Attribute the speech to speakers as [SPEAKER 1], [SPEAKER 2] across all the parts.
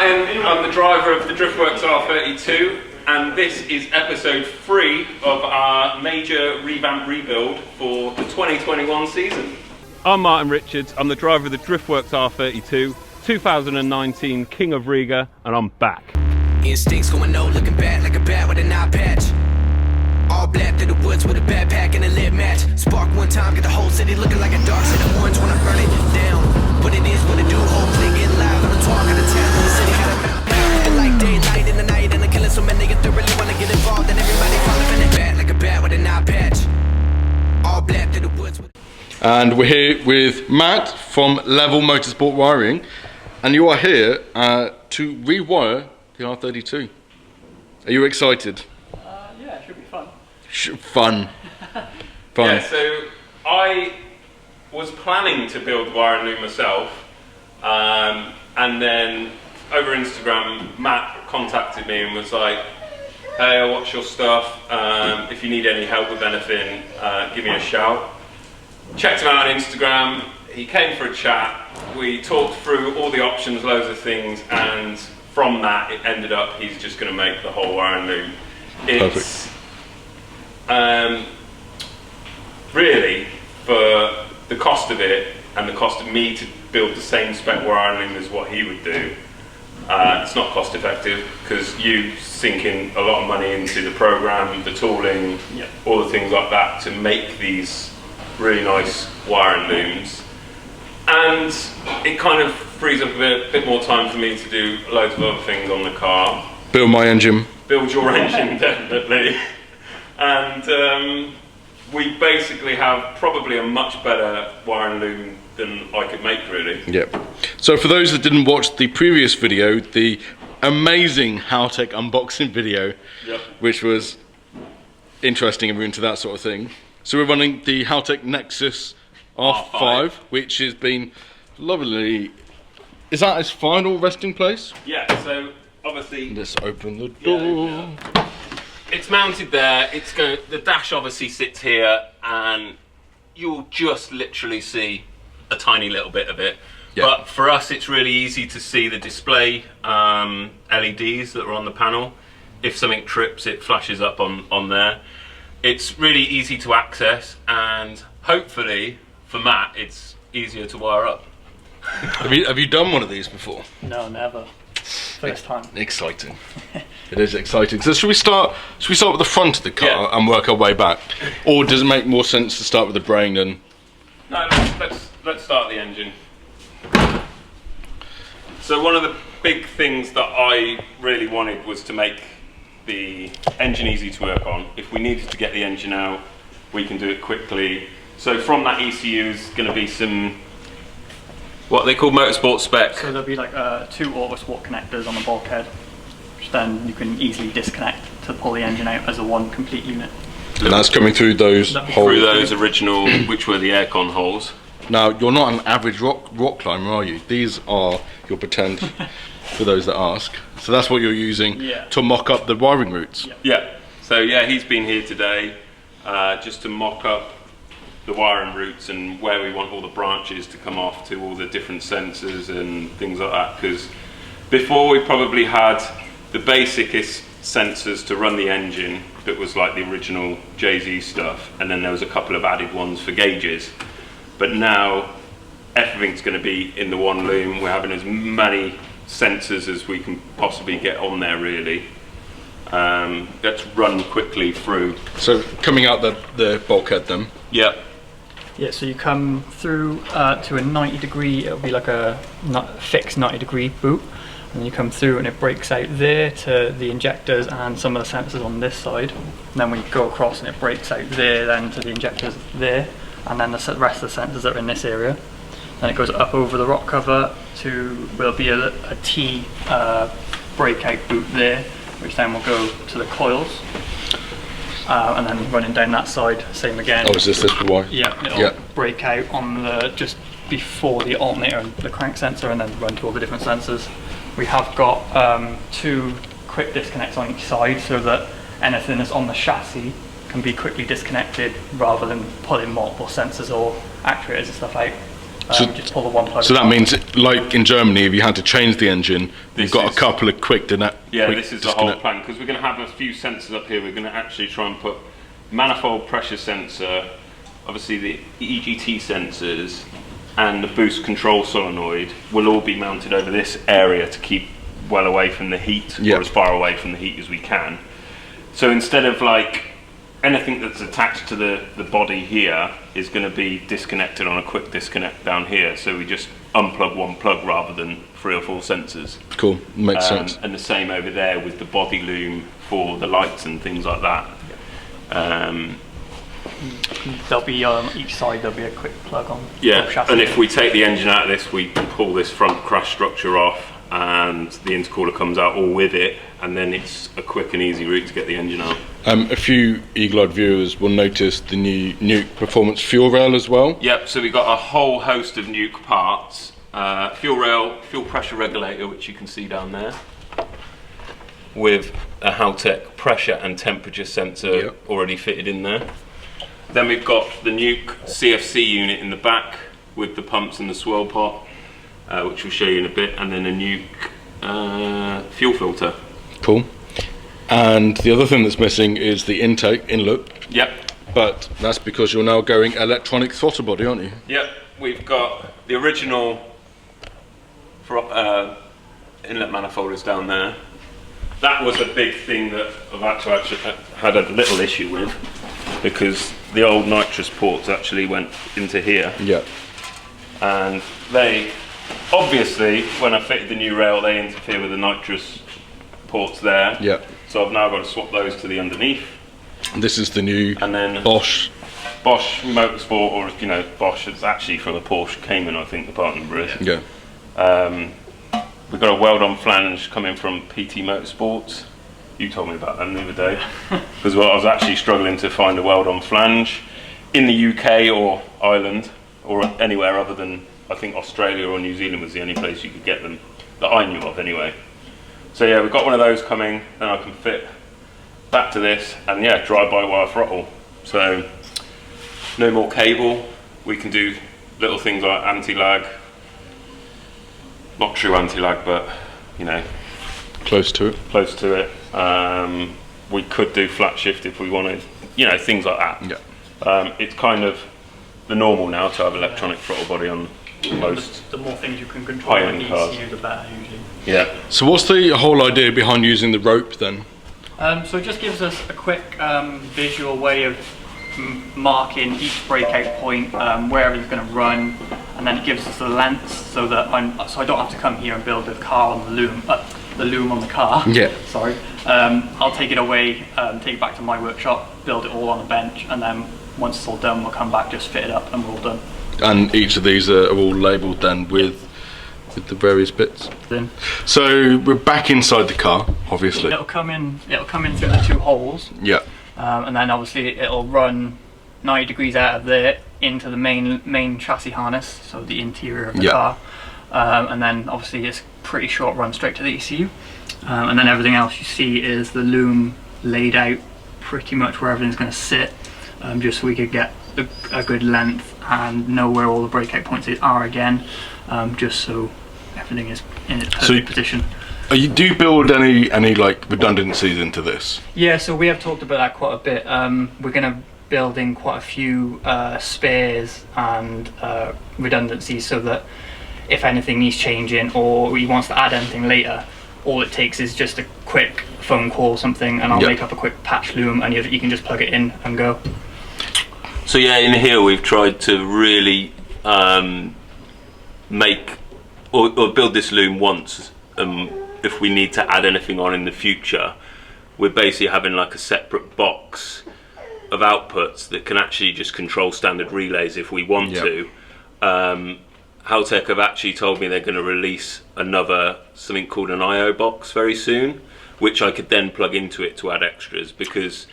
[SPEAKER 1] Martin, I'm the driver of the Driftworks R32, and this is episode 3 of our major revamp rebuild for the 2021 season. I'm Martin Richards, I'm the driver of the Driftworks R32, 2019 King of Riga, and I'm back.
[SPEAKER 2] Instincts going no, looking bad like a bat with an eye patch. All black through the woods with a backpack and a lit match. Spark one time, get the whole city looking like a dark city orange when I burn it down. But it is what it do, hopefully get live on the talk of the town. The city got a mouth. And like daylight in the night, and I'm killing so many niggas that really wanna get involved. And everybody falling in it bad like a bat with an eye patch. All black through the woods with...
[SPEAKER 3] And we're here with Matt from Level Motorsport Wiring, and you are here to rewire the R32. Are you excited?
[SPEAKER 4] Yeah, it should be fun.
[SPEAKER 3] Fun.
[SPEAKER 1] Yeah, so I was planning to build the wiring loom myself, and then over Instagram, Matt contacted me and was like, "Hey, I watch your stuff. If you need any help with anything, give me a shout." Checked him out on Instagram. He came for a chat. We talked through all the options, loads of things, and from that, it ended up he's just going to make the whole wiring loom. It's really, for the cost of it and the cost of me to build the same spec wiring loom as what he would do, it's not cost effective because you sink in a lot of money into the program, the tooling, all the things like that to make these really nice wiring looms. And it kind of frees up a bit more time for me to do loads of other things on the car.
[SPEAKER 3] Build my engine.
[SPEAKER 1] Build your engine, definitely. And we basically have probably a much better wiring loom than I could make, really.
[SPEAKER 3] Yep. So for those that didn't watch the previous video, the amazing Haltech unboxing video, which was interesting if we're into that sort of thing. So we're running the Haltech Nexus R5, which has been lovely. Is that its final resting place?
[SPEAKER 1] Yeah, so obviously...
[SPEAKER 3] Let's open the door.
[SPEAKER 1] It's mounted there. The dash obviously sits here, and you'll just literally see a tiny little bit of it.
[SPEAKER 3] Yeah.
[SPEAKER 1] But for us, it's really easy to see the display LEDs that are on the panel. If something trips, it flashes up on there. It's really easy to access, and hopefully, for Matt, it's easier to wire up.
[SPEAKER 3] Have you done one of these before?
[SPEAKER 4] No, never. First time.
[SPEAKER 3] Exciting. It is exciting. So should we start with the front of the car and work our way back? Or does it make more sense to start with the brain and...
[SPEAKER 1] No, let's start the engine. So one of the big things that I really wanted was to make the engine easy to work on. If we needed to get the engine out, we can do it quickly. So from that ECU is going to be some, what they call motorsport spec.
[SPEAKER 4] So there'll be like 2 Autosport connectors on the bulkhead, which then you can easily disconnect to pull the engine out as a one complete unit.
[SPEAKER 3] And that's coming through those holes?
[SPEAKER 1] Through those original, which were the aircon holes.
[SPEAKER 3] Now, you're not an average rock climber, are you? These are your pretend, for those that ask. So that's what you're using to mock up the wiring routes?
[SPEAKER 1] Yeah. So yeah, he's been here today just to mock up the wiring routes and where we want all the branches to come off to all the different sensors and things like that. Because before we probably had the basicest sensors to run the engine that was like the original JZ stuff, and then there was a couple of added ones for gauges. But now everything's going to be in the one loom. We're having as many sensors as we can possibly get on there, really. Let's run quickly through.
[SPEAKER 3] So coming out the bulkhead then?
[SPEAKER 1] Yeah.
[SPEAKER 4] Yeah, so you come through to a 90 degree, it'll be like a fixed 90 degree boot. And you come through and it breaks out there to the injectors and some of the sensors on this side. And then we go across and it breaks out there then to the injectors there. And then the rest of the sensors are in this area. Then it goes up over the rock cover to, there'll be a T breakout boot there, which then will go to the coils. And then running down that side, same again.
[SPEAKER 3] Oh, is this wire?
[SPEAKER 4] Yeah, it'll break out on the, just before the alternator and the crank sensor, and then run to all the different sensors. We have got 2 quick disconnects on each side so that anything that's on the chassis can be quickly disconnected rather than pulling multiple sensors or actuators and stuff out. Just pull the one plug.
[SPEAKER 3] So that means, like in Germany, if you had to change the engine, you've got a
[SPEAKER 1] is-
[SPEAKER 3] couple of quick
[SPEAKER 1] Yeah,
[SPEAKER 3] quick
[SPEAKER 1] this is the whole
[SPEAKER 3] disconnect.
[SPEAKER 1] plan, because we're going to have a few sensors up here. We're going to actually try and put manifold pressure sensor, obviously the EGT sensors, and the boost control solenoid will all be mounted over this area to keep well away from the heat,
[SPEAKER 3] Yeah.
[SPEAKER 1] or as far away from the heat as we can. So instead of like anything that's attached to the body here is going to be disconnected on a quick disconnect down here. So we just unplug one plug rather than 3 or 4 sensors.
[SPEAKER 3] Cool, makes sense.
[SPEAKER 1] And the same over there with the body loom for the lights and things like that.
[SPEAKER 4] There'll be each side there'll be a quick plug on.
[SPEAKER 1] Yeah,
[SPEAKER 4] chassis.
[SPEAKER 1] and if we take the engine out of this, we pull this front crash structure off, and the intercooler comes out all with it, and then it's a quick and easy route to get the engine out.
[SPEAKER 3] A few Eagle-eyed viewers will notice the new Nuke Performance fuel rail as well.
[SPEAKER 1] Yep, so we've got a whole host of Nuke parts. Fuel rail, fuel pressure regulator, which you can see down there, with a Haltech pressure and temperature sensor
[SPEAKER 3] Yep.
[SPEAKER 1] already fitted in there. Then we've got the Nuke CFC unit in the back with the pumps and the swirl pot, which we'll show you in a bit, and then a Nuke fuel filter.
[SPEAKER 3] Cool. And the other thing that's missing is the intake inlet,
[SPEAKER 1] Yep,
[SPEAKER 3] but that's because you're now going electronic throttle body, aren't you?
[SPEAKER 1] yep. We've got the original inlet manifolders down there. That was a big thing that I've actually had a little issue with, because the old nitrous ports actually went into here,
[SPEAKER 3] Yeah.
[SPEAKER 1] and they obviously, when I fitted the new rail, they interfere with the nitrous ports there.
[SPEAKER 3] Yeah.
[SPEAKER 1] So I've now got to swap those to the underneath,
[SPEAKER 3] And this is the new
[SPEAKER 1] and then
[SPEAKER 3] Bosch.
[SPEAKER 1] Bosch Motorsport, or Bosch. It's actually from a Porsche Cayman, I think, the part number is.
[SPEAKER 3] Yeah.
[SPEAKER 1] We've got a weld-on flange coming from PT Motorsports. You told me about them the other day. Because I was actually struggling to find a weld-on flange in the UK or Ireland, or anywhere other than, I think, Australia or New Zealand was the only place you could get them, that I knew of anyway. So yeah, we've got one of those coming, then I can fit back to this, and yeah, drive-by-wire throttle. So no more cable. We can do little things like anti-lag. Not true anti-lag, but
[SPEAKER 3] Close to it.
[SPEAKER 1] close to it. We could do flat shift if we wanted, things like that.
[SPEAKER 3] Yeah.
[SPEAKER 1] It's kind of the normal now to have electronic throttle body on most.
[SPEAKER 4] The more things you can control
[SPEAKER 1] High-end
[SPEAKER 4] with
[SPEAKER 1] cars.
[SPEAKER 4] ECU, the better usually.
[SPEAKER 1] Yeah.
[SPEAKER 3] So what's the whole idea behind using the rope then?
[SPEAKER 4] So it just gives us a quick visual way of marking each breakout point, where everything's going to run, and then it gives us the length so that I don't have to come here and build the car on the loom on the car.
[SPEAKER 3] Yeah.
[SPEAKER 4] Sorry. I'll take it away, take it back to my workshop, build it all on a bench, and then once it's all done, we'll come back, just fit it up, and we're all done.
[SPEAKER 3] And each of these are all labelled then with the various bits.
[SPEAKER 4] Then
[SPEAKER 3] So we're back inside the car, obviously.
[SPEAKER 4] it'll come in through the 2 holes.
[SPEAKER 3] Yeah.
[SPEAKER 4] And then obviously it'll run 90 degrees out of there into the main chassis harness, so the interior of the
[SPEAKER 3] Yeah.
[SPEAKER 4] car. And then obviously it's pretty short run straight to the ECU. And then everything else you see is the loom laid out pretty much where everything's going to sit, just so we could get a good length and know where all the breakout points are again, just so everything is in its perfect position.
[SPEAKER 3] Do you build any like redundancies into this?
[SPEAKER 4] Yeah, so we have talked about that quite a bit. We're going to build in quite a few spares and redundancies, so that if anything needs changing or he wants to add anything later, all it takes is just a quick phone call or something, and I'll make up a quick patch loom, and you can just plug it in and go.
[SPEAKER 1] So yeah, in here we've tried to really make or build this loom once. If we need to add anything on in the future, we're basically having like a separate box of outputs that can actually just control standard relays if we want to. Haltech have actually told me they're going to release something called an I/O box very soon, which I could then plug into it to add extras, because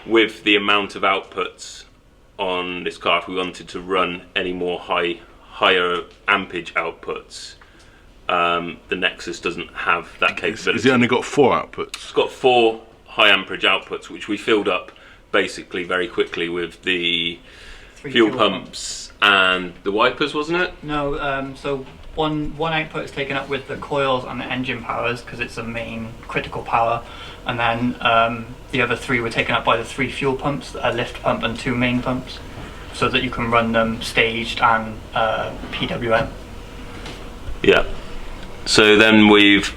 [SPEAKER 1] with the amount of outputs on this car, if we wanted to run any more higher ampage outputs, the Nexus doesn't have that capability.
[SPEAKER 3] Has it only got 4 outputs?
[SPEAKER 1] It's got 4 high amperage outputs, which we filled up basically very quickly with the
[SPEAKER 4] 3
[SPEAKER 1] fuel pumps and the wipers, wasn't it?
[SPEAKER 4] No, so one output is taken up with the coils and the engine powers because it's a main critical power, and then the other 3 were taken up by the 3 fuel pumps, a lift pump and 2 main pumps, so that you can run them staged and PWM.
[SPEAKER 1] Yeah. So then we've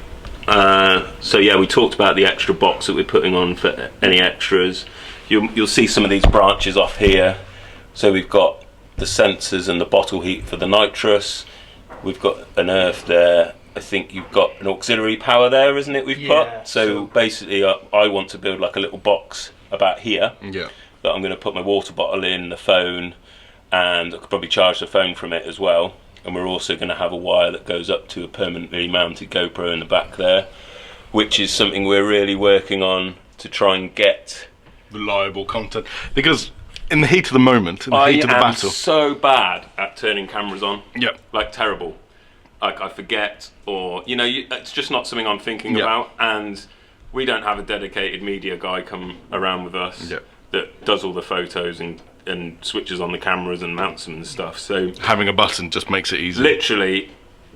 [SPEAKER 1] we talked about the extra box that we're putting on for any extras. You'll see some of these branches off here. So we've got the sensors and the bottle heat for the nitrous. We've got an earth there. I think you've got an auxiliary power there, isn't it? We've put. So basically, I want to build like a little box about here.
[SPEAKER 3] Yeah.
[SPEAKER 1] That I'm going to put my water bottle in, the phone, and I could probably charge the phone from it as well. And we're also going to have a wire that goes up to a permanently mounted GoPro in the back there, which is something we're really working on to try and get
[SPEAKER 3] reliable content, because in the heat of the moment, in the heat of the battle,
[SPEAKER 1] I am so bad at turning cameras on.
[SPEAKER 3] Yep.
[SPEAKER 1] Like terrible. Like I forget, or it's just not something I'm thinking about. And we don't have a dedicated media guy come around with us that does all the photos and switches on the cameras and mounts them and stuff. So
[SPEAKER 3] having a button just makes it easy.
[SPEAKER 1] Literally,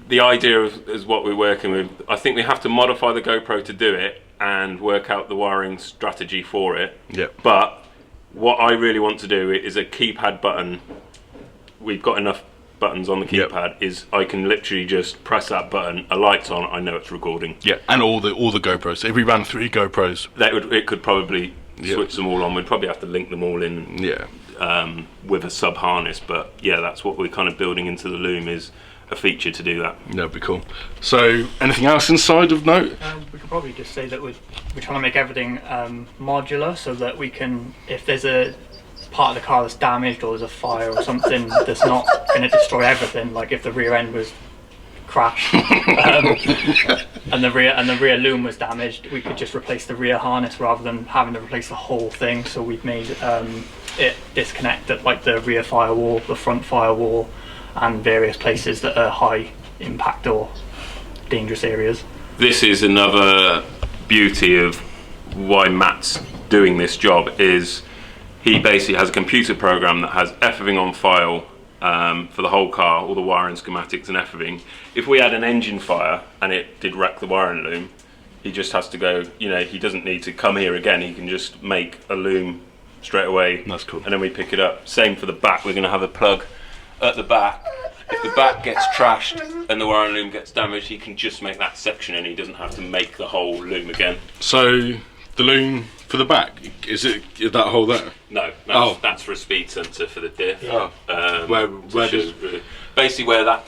[SPEAKER 1] the idea is what we're working with. I think we have to modify the GoPro to do it and work out the wiring strategy for it.
[SPEAKER 3] Yep.
[SPEAKER 1] But what I really want to do is a keypad button. We've got enough buttons on the keypad. Is I can literally just press that button, a light's on, I know it's recording.
[SPEAKER 3] Yeah, and all the GoPros. If we ran 3 GoPros,
[SPEAKER 1] it could probably switch them all on. We'd probably have to link them all in.
[SPEAKER 3] Yeah.
[SPEAKER 1] With a sub harness, but yeah, that's what we're kind of building into the Loom, is a feature to do that.
[SPEAKER 3] That'd be cool. So, anything else inside of note?
[SPEAKER 4] We could probably just say that we're trying to make everything modular, so that we can, if there's a part of the car that's damaged or there's a fire or something that's not going to destroy everything, like if the rear end was crashed and the rear loom was damaged, we could just replace the rear harness rather than having to replace the whole thing. So we've made it disconnect at like the rear firewall, the front firewall, and various places that are high impact or dangerous areas.
[SPEAKER 1] This is another beauty of why Matt's doing this job, is he basically has a computer program that has everything on file for the whole car, all the wiring schematics and everything. If we had an engine fire and it did wreck the wiring loom, he just has to go, he doesn't need to come here again, he can just make a loom straight away.
[SPEAKER 3] That's cool.
[SPEAKER 1] And then we pick it up. Same for the back, we're going to have a plug at the back. If the back gets trashed and the wiring loom gets damaged, he can just make that section and he doesn't have to make the whole loom again.
[SPEAKER 3] So the loom for the back, is that hole there?
[SPEAKER 1] No, that's for a speed sensor for the diff.
[SPEAKER 3] Yeah. Where does...
[SPEAKER 1] Basically where that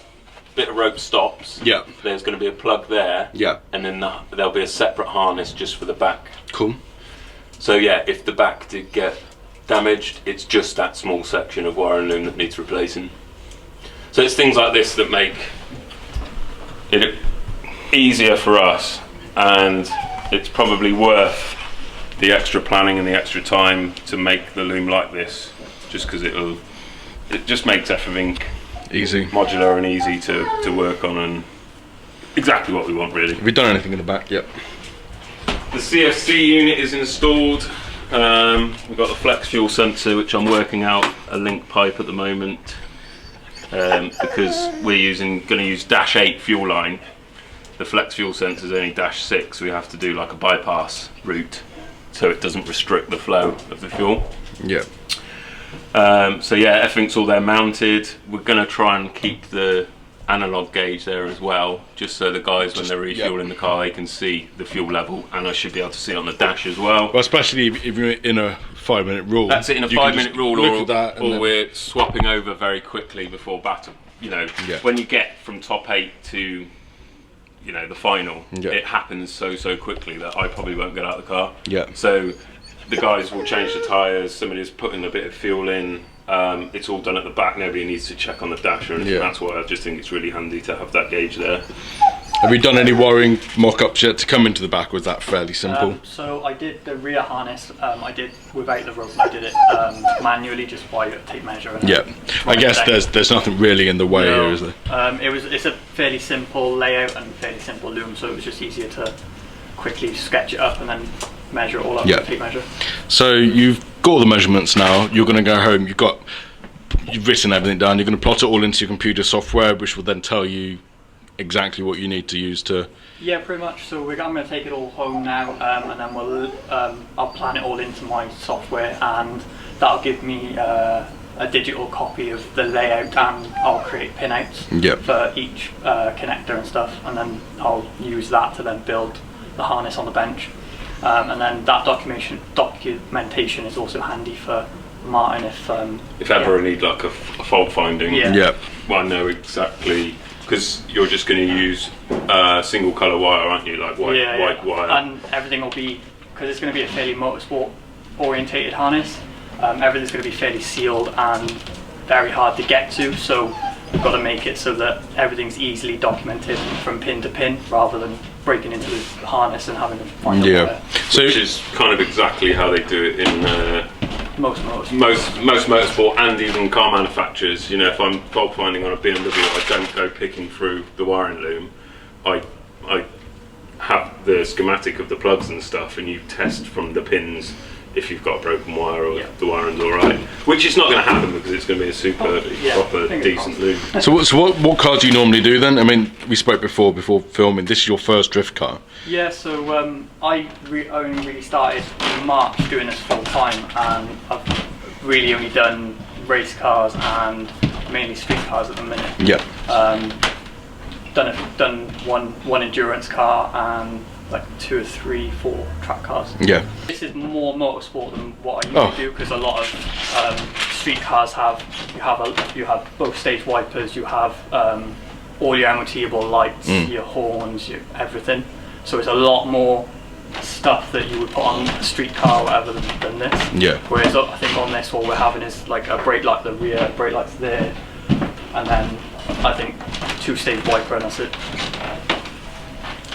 [SPEAKER 1] bit of rope stops,
[SPEAKER 3] yeah,
[SPEAKER 1] there's going to be a plug there,
[SPEAKER 3] yeah,
[SPEAKER 1] and then there'll be a separate harness just for the back.
[SPEAKER 3] Cool.
[SPEAKER 1] So yeah, if the back did get damaged, it's just that small section of wiring loom that needs replacing. So it's things like this that make it easier for us, and it's probably worth the extra planning and the extra time to make the loom like this, just because it just makes everything
[SPEAKER 3] easy,
[SPEAKER 1] modular and easy to work on, and exactly what we want really.
[SPEAKER 3] Have we done anything in the back? Yep.
[SPEAKER 1] The CFC unit is installed. We've got the flex fuel sensor, which I'm working out a link pipe at the moment, because we're going to use -8 fuel line. The flex fuel sensor is only -6, so we have to do like a bypass route so it doesn't restrict the flow of the fuel.
[SPEAKER 3] Yeah.
[SPEAKER 1] So yeah, everything's all there mounted. We're going to try and keep the analog gauge there as well, just so the guys, when they're refueling the car, they can see the fuel level, and I should be able to see it on the dash as well.
[SPEAKER 3] Well, especially if you're in a 5-minute rule.
[SPEAKER 1] That's it, in a 5-minute rule, or we're swapping over very quickly before battle. When you get from top 8 to the final, it happens so quickly that I probably won't get out of the car.
[SPEAKER 3] Yeah.
[SPEAKER 1] So the guys will change the tyres, somebody's putting a bit of fuel in, it's all done at the back, nobody needs to check on the dash or anything. That's why I just think it's really handy to have that gauge there.
[SPEAKER 3] Have you done any wiring mock-ups yet to come into the back, or was that fairly simple?
[SPEAKER 4] So I did the rear harness, I did without the rope, I did it manually, just by a tape measure. And
[SPEAKER 3] I guess there's nothing really in the way here, is there?
[SPEAKER 4] It's a fairly simple layout and fairly simple loom, so it was just easier to quickly sketch it up and then measure it all up with a tape measure.
[SPEAKER 3] So you've got all the measurements now, you're going to go home, you've got you've written everything down. You're going to plot it all into your computer software, which will then tell you exactly what you need to use to.
[SPEAKER 4] Yeah, pretty much. So I'm going to take it all home now, and then I'll plan it all into my software, and that'll give me a digital copy of the layout, and I'll create pinouts for each connector and stuff, and then I'll use that to then build the harness on the bench. And then that documentation is also handy for Martin if
[SPEAKER 1] ever I need like a fault finding.
[SPEAKER 3] Yeah.
[SPEAKER 1] Well, I know exactly, because you're just going to use single colour wire, aren't you? Like white wire.
[SPEAKER 4] And everything will be, because it's going to be a fairly motorsport orientated harness, everything's going to be fairly sealed and very hard to get to, so we've got to make it so that everything's easily documented from pin to pin, rather than breaking into the harness and having to find a wire.
[SPEAKER 1] So which is kind of exactly how they do it in
[SPEAKER 4] most
[SPEAKER 1] motorsport, and even car manufacturers. You know, if I'm fault finding on a BMW, I don't go picking through the wiring loom. I have the schematic of the plugs and stuff, and you test from the pins if you've got a broken wire or if the wiring's all right. Which is not going to happen, because it's going to be a super proper decent loom.
[SPEAKER 3] So what cars do you normally do then? I mean, we spoke before filming. This is your first drift car.
[SPEAKER 4] Yeah, so I only really started in March doing this full time, and I've really only done race cars and mainly street cars at the minute.
[SPEAKER 3] Yeah.
[SPEAKER 4] Done one endurance car and like 2 or 3, 4 track cars.
[SPEAKER 3] Yeah.
[SPEAKER 4] This is more motorsport than what I usually do, because a lot of street cars you have both stage wipers, you have all your MOT-able lights, your horns, everything. So it's a lot more stuff that you would put on a street car or whatever than this.
[SPEAKER 3] Yeah.
[SPEAKER 4] Whereas I think on this, what we're having is like a brake light, the rear brake light's there, and then I think 2-stage wiper, and that's it.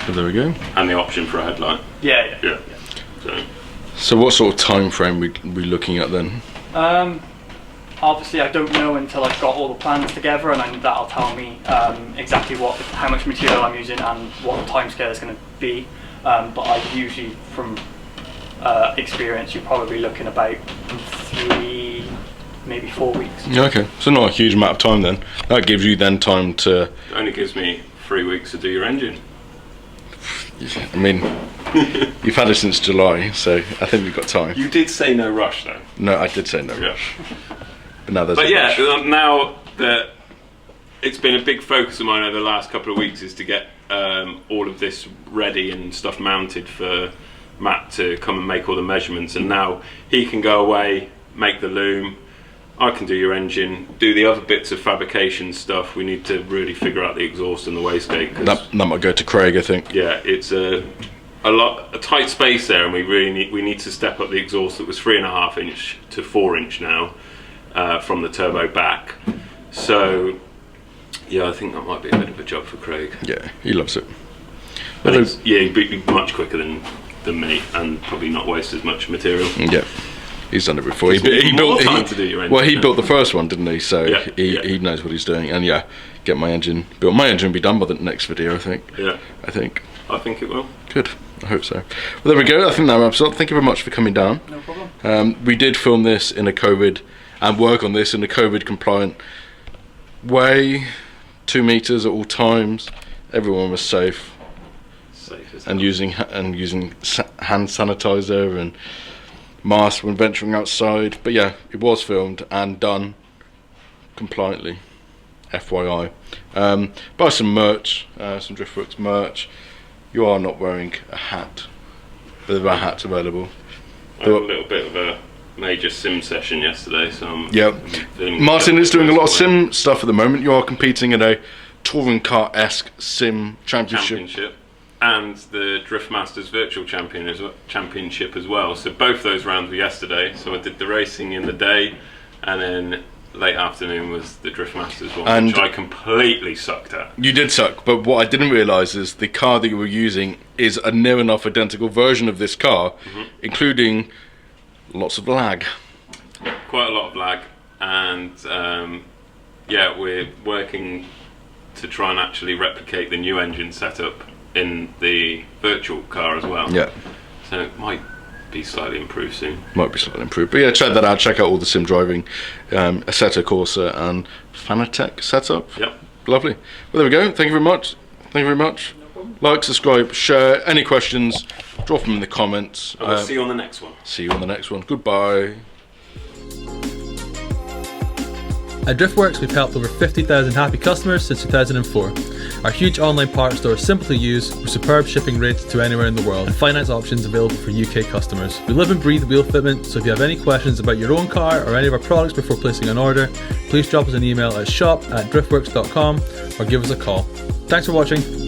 [SPEAKER 3] So there we go.
[SPEAKER 1] And the option for a headlight.
[SPEAKER 4] Yeah.
[SPEAKER 3] So what sort of time frame we looking at then?
[SPEAKER 4] Obviously, I don't know until I've got all the plans together, and then that'll tell me exactly how much material I'm using and what the timescale is going to be. But I usually, from experience, you're probably looking about 3, maybe 4 weeks.
[SPEAKER 3] Okay, so not a huge amount of time then. That gives you then time to.
[SPEAKER 1] It only gives me 3 weeks to do your engine.
[SPEAKER 3] I mean, you've had it since July, so I think we've got time.
[SPEAKER 1] You did say no rush, though.
[SPEAKER 3] No, I did say no rush. But now there's.
[SPEAKER 1] But
[SPEAKER 3] a rush.
[SPEAKER 1] now that it's been a big focus of mine over the last couple of weeks, is to get all of this ready and stuff mounted for Matt to come and make all the measurements. And now he can go away, make the loom. I can do your engine, do the other bits of fabrication stuff. We need to really figure out the exhaust and the wastegate.
[SPEAKER 3] That might go to Craig, I think.
[SPEAKER 1] Yeah, it's a tight space there, and we need to step up the exhaust that was 3.5 inch to 4 inch now from the turbo back. So yeah, I think that might be a bit of a job for Craig.
[SPEAKER 3] Yeah, he loves it.
[SPEAKER 1] But he'd be much quicker than me, and probably not waste as much material.
[SPEAKER 3] Yeah. He's done it before. He built the first one, didn't he? So he knows what he's doing. And get my engine built. My engine will be done by the next video, I think.
[SPEAKER 1] Yeah.
[SPEAKER 3] I think
[SPEAKER 1] it will.
[SPEAKER 3] Good. I hope so. Well, there we go. I think that wraps up. Thank you very much for coming down.
[SPEAKER 4] No problem.
[SPEAKER 3] We did film this in a COVID, and work on this in a COVID compliant way. 2 meters at all times. Everyone was safe. And using hand sanitizer and mask when venturing outside. But yeah, it was filmed and done compliantly, FYI. Buy some merch, some Driftworks merch. You are not wearing a hat, but there are hats available.
[SPEAKER 1] I had a little bit of a major sim session yesterday, so
[SPEAKER 3] Martin is doing a lot of sim stuff at the moment. You are competing in a touring car-esque sim championship.
[SPEAKER 1] And the Drift Masters Virtual Championship as well. So both those rounds were yesterday. So I did the racing in the day, and then late afternoon was the Drift Masters one, which I completely sucked at.
[SPEAKER 3] You did suck, but what I didn't realise is the car that you were using is a near enough identical version of this car, including lots of lag.
[SPEAKER 1] Quite a lot of lag, and we're working to try and actually replicate the new engine setup in the virtual car as well.
[SPEAKER 3] Yeah.
[SPEAKER 1] So it might be slightly improved soon.
[SPEAKER 3] Might be slightly improved. But yeah, check that out. Check out all the sim driving, Assetto Corsa and Fanatec setup.
[SPEAKER 1] Yep.
[SPEAKER 3] Lovely. Well, there we go. Thank you very much. Thank you very much. Like, subscribe, share. Any questions, drop them in the comments.
[SPEAKER 1] And we'll see you on the next one.
[SPEAKER 3] See you on the next one. Goodbye.
[SPEAKER 5] At Driftworks, we've helped over 50,000 happy customers since 2004. Our huge online parts store is simple to use, with superb shipping rates to anywhere in the world, and finance options available for UK customers. We live and breathe wheel fitment, so if you have any questions about your own car or any of our products before placing an order, please drop us an email at shop@driftworks.com or give us a call. Thanks for watching.